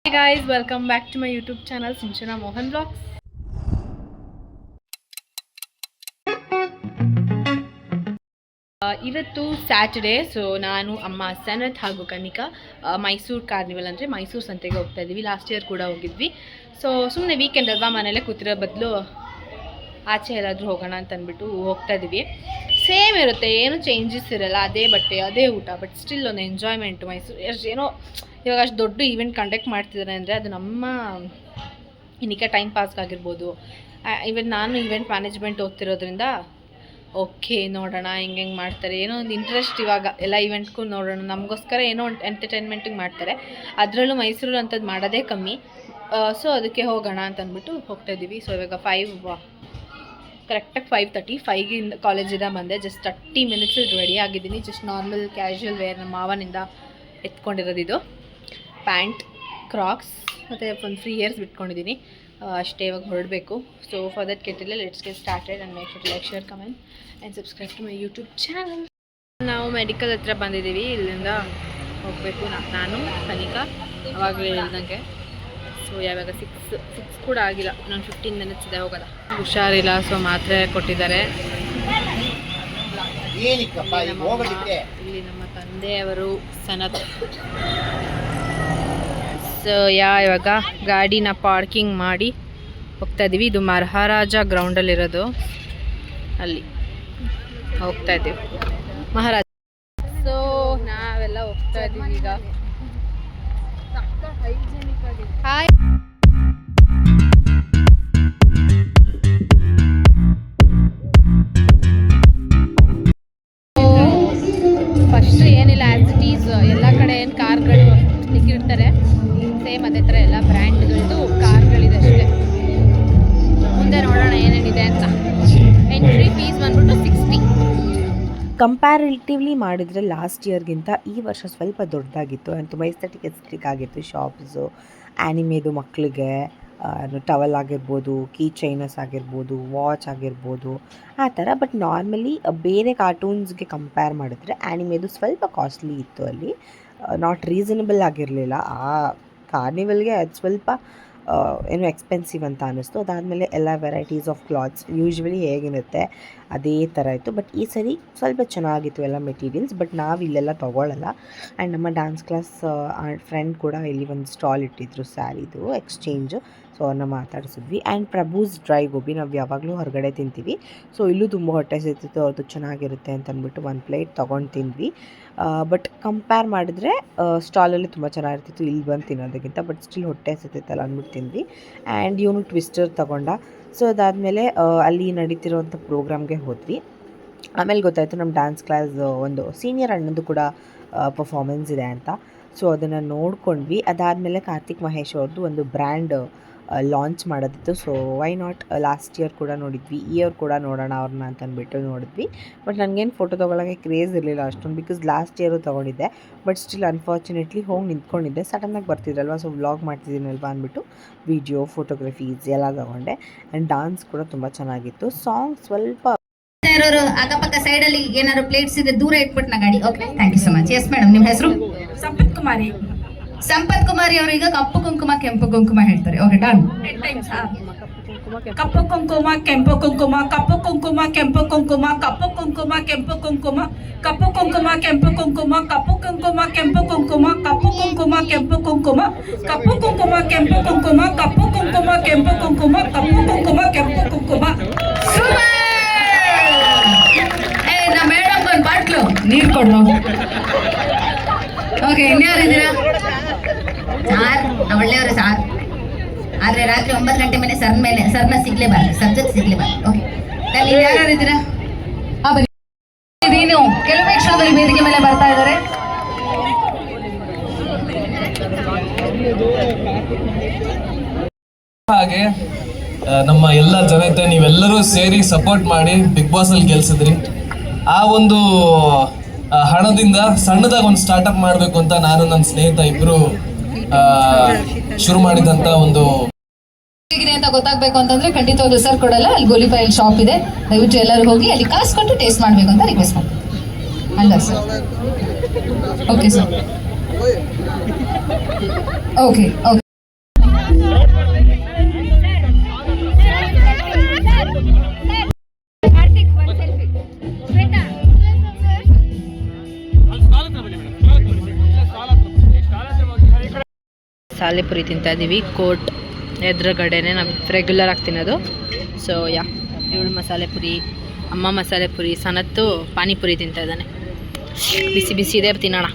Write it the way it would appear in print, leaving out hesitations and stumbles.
Hey guys, welcome back to my YouTube channel Sinchana Mohan Vlogs. ಇವತ್ತು Saturday, so ನಾನು ಅಮ್ಮ ಸನತ್ ಹಾಗೂ Kanika Mysuru carnival ಅಂದರೆ ಮೈಸೂರು ಸಂತೆಗೆ ಹೋಗ್ತಾ ಇದ್ದೀವಿ. ಲಾಸ್ಟ್ ಇಯರ್ ಕೂಡ ಹೋಗಿದ್ವಿ. ಸೊ ಸುಮ್ಮನೆ ವೀಕೆಂಡ್ ಅಲ್ವಾ, ಮನೇಲೆ ಕೂತಿರೋ ಬದಲು ಆಚೆ ಎಲ್ಲಾದರೂ ಹೋಗೋಣ ಅಂತ ಅಂದ್ಬಿಟ್ಟು ಹೋಗ್ತಾ ಇದ್ದೀವಿ. ಸೇಮ್ ಇರುತ್ತೆ, ಏನು ಚೇಂಜಸ್ ಇರಲ್ಲ, ಅದೇ ಬಟ್ಟೆ ಅದೇ ಊಟ, ಬಟ್ ಸ್ಟಿಲ್ ಒಂದು ಎಂಜಾಯ್ಮೆಂಟು. ಮೈಸೂರು ಏನೋ ಇವಾಗ ಅಷ್ಟು ದೊಡ್ಡ ಈವೆಂಟ್ ಕಂಡಕ್ಟ್ ಮಾಡ್ತಿದ್ದಾರೆ ಅಂದರೆ ಅದು ನಮ್ಮ ಇನ್ನಿಕ ಟೈಮ್ ಪಾಸ್ಗಾಗಿರ್ಬೋದು. ಇವನ್ ನಾನು ಈವೆಂಟ್ ಮ್ಯಾನೇಜ್ಮೆಂಟ್ ಓದ್ತಿರೋದ್ರಿಂದ ಓಕೆ ನೋಡೋಣ ಹೆಂಗೆ ಮಾಡ್ತಾರೆ, ಏನೋ ಒಂದು ಇಂಟ್ರೆಸ್ಟ್ ಇವಾಗ ಎಲ್ಲ ಈವೆಂಟ್ಗೂ ನೋಡೋಣ, ನಮಗೋಸ್ಕರ ಏನೋ ಒಂದು ಎಂಟರ್ಟೈನ್ಮೆಂಟಿಗೆ ಮಾಡ್ತಾರೆ. ಅದರಲ್ಲೂ ಮೈಸೂರು ಅಂಥದ್ದು ಮಾಡೋದೇ ಕಮ್ಮಿ. ಸೊ ಅದಕ್ಕೆ ಹೋಗೋಣ ಅಂತ ಅಂದ್ಬಿಟ್ಟು ಹೋಗ್ತಾಯಿದ್ದೀವಿ. ಸೊ ಇವಾಗ ಕರೆಕ್ಟಾಗಿ 5:30 5ಗಿಂದ ಕಾಲೇಜಿಂದ ಬಂದೆ. ಜಸ್ಟ್ 30 ಮಿನಿಟ್ಸ್ ರೆಡಿ ಆಗಿದ್ದೀನಿ. ಜಸ್ಟ್ ನಾರ್ಮಲ್ ಕ್ಯಾಶುವಲ್ ವೇರ್, ನಮ್ಮ ಮಾವನಿಂದ ಎತ್ಕೊಂಡಿರೋದು ಇದು ಪ್ಯಾಂಟ್, ಕ್ರಾಕ್ಸ್ ಮತ್ತು ಒಂದು 3 ಇಯರ್ಸ್ ಬಿಟ್ಕೊಂಡಿದ್ದೀನಿ ಅಷ್ಟೇ. ಇವಾಗ ಹೊರಡಬೇಕು. ಸೊ ಫಾರ್ ದಟ್ ಕೆಟ್ಟಿಲ್ಲ, let's get started and make sure like, share, comment and subscribe to my YouTube channel. ನಾವು ಮೆಡಿಕಲ್ ಹತ್ರ ಬಂದಿದ್ದೀವಿ. ಇಲ್ಲಿಂದ ಹೋಗಬೇಕು ನಾನು ಕನಿಕಾ ಅವಾಗಲೇ ಹೇಳ್ದಂಗೆ. ಸೊ ಯಾವಾಗ 6 ಕೂಡ ಆಗಿಲ್ಲ, ನಾನು 15 ಮಿನಿಟ್ಸ್ ಇದೆ ಹೋಗೋದ. ಹುಷಾರಿಲ್ಲ, ಸೊ ಮಾತ್ರೆ ಕೊಟ್ಟಿದ್ದಾರೆ. ಇಲ್ಲಿ ನಮ್ಮ ತಂದೆಯವರು ಸನತ್. ಸೊ ಇವಾಗ ಗಾಡಿನ ಪಾರ್ಕಿಂಗ್ ಮಾಡಿ ಹೋಗ್ತಾ ಇದ್ದೀವಿ. ಇದು ಮಹಾರಾಜ ಗ್ರೌಂಡಲ್ಲಿರೋದು, ಅಲ್ಲಿ ಹೋಗ್ತಾ ಇದ್ದೀವಿ ಮಹಾರಾಜ. ಸೊ ನಾವೆಲ್ಲ ಹೋಗ್ತಾ ಇದ್ದೀವಿ ಈಗ. ಹಾಯ್, ಫಸ್ಟ್ ಏನಿಲ್ಲ, ಆ್ಯಸ್ ಇಟ್ ಈಸ್ ಎಲ್ಲ ಕಡೆ ಏನು ಕಾರ್ಗಳು ಇಟ್ಟಿರ್ತಾರೆ, ಸೇಮ್ ಅದೇ ಥರ ಎಲ್ಲ ಬ್ರ್ಯಾಂಡ್ಗಳದ್ದು ಕಾರ್ಗಳಿದೆ ಅಷ್ಟೇ. ಮುಂದೆ ನೋಡೋಣ ಏನೇನಿದೆ ಅಂತ. ಎಂಟ್ರಿ ಫೀಸ್ ಬಂದ್ಬಿಟ್ಟು 60. ಕಂಪ್ಯಾರಿಟಿವ್ಲಿ ಮಾಡಿದರೆ ಲಾಸ್ಟ್ ಇಯರ್ಗಿಂತ ಈ ವರ್ಷ ಸ್ವಲ್ಪ ದೊಡ್ಡದಾಗಿತ್ತು ಆ್ಯಂಡ್ ತುಂಬ ಎಸ್ಥೆಟಿಕ್ ಆಗಿತ್ತು. ಶಾಪ್ಸು, ಆ್ಯನಿಮೇದು ಮಕ್ಕಳಿಗೆ ಟವಲ್ ಆಗಿರ್ಬೋದು, ಕೀ ಚೈನಸ್ ಆಗಿರ್ಬೋದು, ವಾಚ್ ಆಗಿರ್ಬೋದು, ಆ ಥರ. ಬಟ್ ನಾರ್ಮಲಿ ಬೇರೆ ಕಾರ್ಟೂನ್ಸ್ಗೆ ಕಂಪೇರ್ ಮಾಡಿದ್ರೆ ಆ್ಯನಿಮೇದು ಸ್ವಲ್ಪ ಕಾಸ್ಟ್ಲಿ ಇತ್ತು. ಅಲ್ಲಿ ನಾಟ್ ರೀಸನಬಲ್ ಆಗಿರಲಿಲ್ಲ. ಆ ಕಾರ್ನಿವಲ್ಗೆ ಅದು ಸ್ವಲ್ಪ ಏನೋ ಎಕ್ಸ್ಪೆನ್ಸಿವ್ ಅಂತ ಅನ್ನಿಸ್ತು. ಅದಾದಮೇಲೆ ಎಲ್ಲ ವೆರೈಟೀಸ್ ಆಫ್ ಕ್ಲಾತ್ಸ್ ಯೂಶ್ವಲಿ ಹೇಗಿರುತ್ತೆ ಅದೇ ಥರ ಇತ್ತು. ಬಟ್ ಈ ಸರಿ ಸ್ವಲ್ಪ ಚೆನ್ನಾಗಿತ್ತು ಎಲ್ಲ ಮೆಟೀರಿಯಲ್ಸ್. ಬಟ್ ನಾವು ಇಲ್ಲೆಲ್ಲ ತೊಗೊಳ್ಳಲ್ಲ. ಆ್ಯಂಡ್ ನಮ್ಮ ಡ್ಯಾನ್ಸ್ ಕ್ಲಾಸ್ ಫ್ರೆಂಡ್ ಕೂಡ ಇಲ್ಲಿ ಒಂದು ಸ್ಟಾಲ್ ಇಟ್ಟಿದ್ರು ಸ್ಯಾರಿದು ಎಕ್ಸ್ಚೇಂಜು. ಸೊ ಅವ್ರನ್ನ ಮಾತಾಡಿಸಿದ್ವಿ. ಆ್ಯಂಡ್ ಪ್ರಭೂಸ್ ಡ್ರೈ ಗೋಬಿ ನಾವು ಯಾವಾಗಲೂ ಹೊರಗಡೆ ತಿಂತೀವಿ. ಸೊ ಇಲ್ಲೂ ತುಂಬ ಹೊಟ್ಟೆ ಸಿಗ್ತಿತ್ತು, ಅವ್ರದ್ದು ಚೆನ್ನಾಗಿರುತ್ತೆ ಅಂತ ಅಂದ್ಬಿಟ್ಟು 1 ಪ್ಲೇಟ್ ತೊಗೊಂಡು ತಿಂದ್ವಿ. ಬಟ್ ಕಂಪೇರ್ ಮಾಡಿದ್ರೆ ಸ್ಟಾಲಲ್ಲಿ ತುಂಬ ಚೆನ್ನಾಗಿರ್ತಿತ್ತು ಇಲ್ಲಿ ಬಂದು ತಿನ್ನೋದಕ್ಕಿಂತ. ಬಟ್ ಸ್ಟಿಲ್ ಹೊಟ್ಟೆ ಸಿಗ್ತಿತ್ತಲ್ಲ ಅಂದ್ಬಿಟ್ಟು ತಿಂದ್ವಿ. ಆ್ಯಂಡ್ ಇವನು ಟ್ವಿಸ್ಟರ್ ತೊಗೊಂಡ. ಸೊ ಅದಾದಮೇಲೆ ಅಲ್ಲಿ ನಡೀತಿರೋವಂಥ ಪ್ರೋಗ್ರಾಮ್ಗೆ ಹೋದ್ವಿ. ಆಮೇಲೆ ಗೊತ್ತಾಯಿತು ನಮ್ಮ ಡ್ಯಾನ್ಸ್ ಕ್ಲಾಸ್ ಒಂದು ಸೀನಿಯರ್ ಅಣ್ಣಂದು ಕೂಡ ಪರ್ಫಾರ್ಮೆನ್ಸ್ ಇದೆ ಅಂತ. ಸೊ ಅದನ್ನು ನೋಡ್ಕೊಂಡ್ವಿ. ಅದಾದಮೇಲೆ ಕಾರ್ತಿಕ್ ಮಹೇಶ್ ಅವ್ರದ್ದು ಒಂದು ಬ್ರ್ಯಾಂಡ್ ಲಾಂಚ್ ಮಾಡೋದಿತ್ತು. So why not, last year ಕೂಡ ನೋಡಿದ್ವಿ, ಈ ಇಯರ್ ಕೂಡ ನೋಡೋಣ ಅವ್ರನ್ನ ಅಂತ ಅಂದ್ಬಿಟ್ಟು ನೋಡಿದ್ವಿ. ಬಟ್ ನನಗೇನು ಫೋಟೋ ತೊಗೊಳಕ್ಕೆ ಕ್ರೇಜ್ ಇರಲಿಲ್ಲ ಅಷ್ಟೊಂದು, ಬಿಕಾಸ್ ಲಾಸ್ಟ್ ಇಯರು ತೊಗೊಂಡಿದ್ದೆ. ಬಟ್ ಸ್ಟಿಲ್ ಅನ್ಫಾರ್ಚುನೇಟ್ಲಿ ಹೋಗಿ ನಿಂತ್ಕೊಂಡಿದ್ದೆ. ಸಡನ್ನಾಗಿ ಬರ್ತಿದ್ರಲ್ವ, ಸೊ ವ್ಲಾಗ್ ಮಾಡ್ತಿದ್ದೀನಲ್ವ ಅಂದ್ಬಿಟ್ಟು ವಿಡಿಯೋ, ಫೋಟೋಗ್ರಫೀಸ್ ಎಲ್ಲ ತೊಗೊಂಡೆ. ಆ್ಯಂಡ್ ಡಾನ್ಸ್ ಕೂಡ ತುಂಬ ಚೆನ್ನಾಗಿತ್ತು. ಸಾಂಗ್ ಸ್ವಲ್ಪ ಅಕ್ಕಪಕ್ಕ ಸೈಡಲ್ಲಿ ಏನಾದ್ರು ಪ್ಲೇಟ್ಸ್ ಇದೆ ದೂರ ಇಟ್ಬಿಟ್ಟು ನಾ ಗಾಡಿ. Okay, thank you so much. Yes madam, ನಿಮ್ಮ ಹೆಸರು? ಸಂಪತ್ ಕುಮಾರಿ ಅವರು ಈಗ ಕಪ್ಪು ಕುಂಕುಮ ಕೆಂಪು ಕುಂಕುಮ ಹೇಳ್ತಾರೆ. Okay, done. ಕಪ್ಪು ಕುಂಕುಮ ಕೆಂಪು ಕುಂಕುಮ, ಕಪ್ಪು ಕುಂಕುಮ ಕೆಂಪು ಕುಂಕುಮ, ಕಪ್ಪು ಕುಂಕುಮ ಕೆಂಪು ಕುಂಕುಮ, ಕಪ್ಪು ಕುಂಕುಮ ಕೆಂಪು ಕುಂಕುಮ, ಕಪ್ಪು ಕುಂಕುಮ ಕೆಂಪು ಕುಂಕುಮ, ಕಪ್ಪು ಕುಂಕುಮ ಕೆಂಪು ಕುಂಕುಮ, ಕಪ್ಪು ಕುಂಕುಮ ಕೆಂಪು ಕುಂಕುಮ, ಕಪ್ಪು ಕುಂಕುಮ ಕೆಂಪು ಕುಂಕುಮ, ಕಪ್ಪು ಕುಂಕುಮ ಕೆಂಪು ಕುಂಕುಮ. ನಮ್ಮ ಮೇಡಮ್ ಒಂದು ಬಾಟ್ಲು ನೀರು ಕೊಡು. ಓಕೆ, ಇನ್ಯಾರಿದ್ದೀರಾ? ಸಾರ್ ಒಳ್ಳೆಯವರು ಸಾರ್. ಆದರೆ ರಾತ್ರಿ 9 ಗಂಟೆ ಮೇಲೆ ಸರ್ನ ಸಿಗ್ಲೇಬಾರ್ದು, ಸಬ್ಜೆಕ್ಟ್ ಸಿಗ್ಲೇಬಾರ್ದು. ಓಕೆ, ಅಲ್ಲಿ ಯಾರು ಇದ್ದೀರಾ? ನೀನು ಕೆಲವೇ ಕ್ಷಣದಲ್ಲಿ ವೇದಿಕೆ ಮೇಲೆ ಬರ್ತಾ ಇದ್ದಾರೆ. ಹಾಗೆ ನಮ್ಮ ಎಲ್ಲ ಜನತೆ ನೀವೆಲ್ಲರೂ ಸೇರಿ ಸಪೋರ್ಟ್ ಮಾಡಿ ಬಿಗ್ ಬಾಸ್ ಅಲ್ಲಿ ಗೆಲ್ಸಿದ್ರಿ. ಆ ಒಂದು ಹಣದಿಂದ ಸಣ್ಣದಾಗಿ ಒಂದು ಸ್ಟಾರ್ಟ್ಅಪ್ ಮಾಡಬೇಕು ಅಂತ ನಾನು ನನ್ನ ಸ್ನೇಹಿತ ಇಬ್ರು ಶುರು ಮಾಡಿದಂತ ಒಂದು ಹೇಗಿದೆ ಅಂತ ಗೊತ್ತಾಗಬೇಕು ಅಂತಂದ್ರೆ ಖಂಡಿತವಾಗ್ಲೂ ಸರ್ ಕೊಡಲ್ಲ, ಅಲ್ಲಿ ಗೋಲಿಬಾಯಲ್ಲಿ ಶಾಪ್ ಇದೆ, ದಯವಿಟ್ಟು ಎಲ್ಲರೂ ಹೋಗಿ ಅಲ್ಲಿ ಕಾಸು ಕೊಟ್ಟು ಟೇಸ್ಟ್ ಮಾಡಬೇಕು ಅಂತ ರಿಕ್ವೆಸ್ಟ್ ಮಾಡ್ತೀನಿ. ಅಲ್ಲ sir? Okay sir, okay okay. ಮಸಾಲೆ ಪುರಿ ತಿಂತಾ ಇದ್ದೀವಿ. ಕೋರ್ಟ್ ಎದುರುಗಡೆನೆ ನಾವು ರೆಗ್ಯುಲರ್ ಆಗಿ ತಿನ್ನೋದು. ಸೊ ಇವಳು ಮಸಾಲೆ ಪುರಿ, ಅಮ್ಮ ಮಸಾಲೆ ಪುರಿ, ಸನತ್ತು ಪಾನಿಪುರಿ ತಿಂತಾ ಇದ್ದಾನೆ. ಬಿಸಿ ಬಿಸಿ ಇದೆ, ತಿನ್ನೋಣ.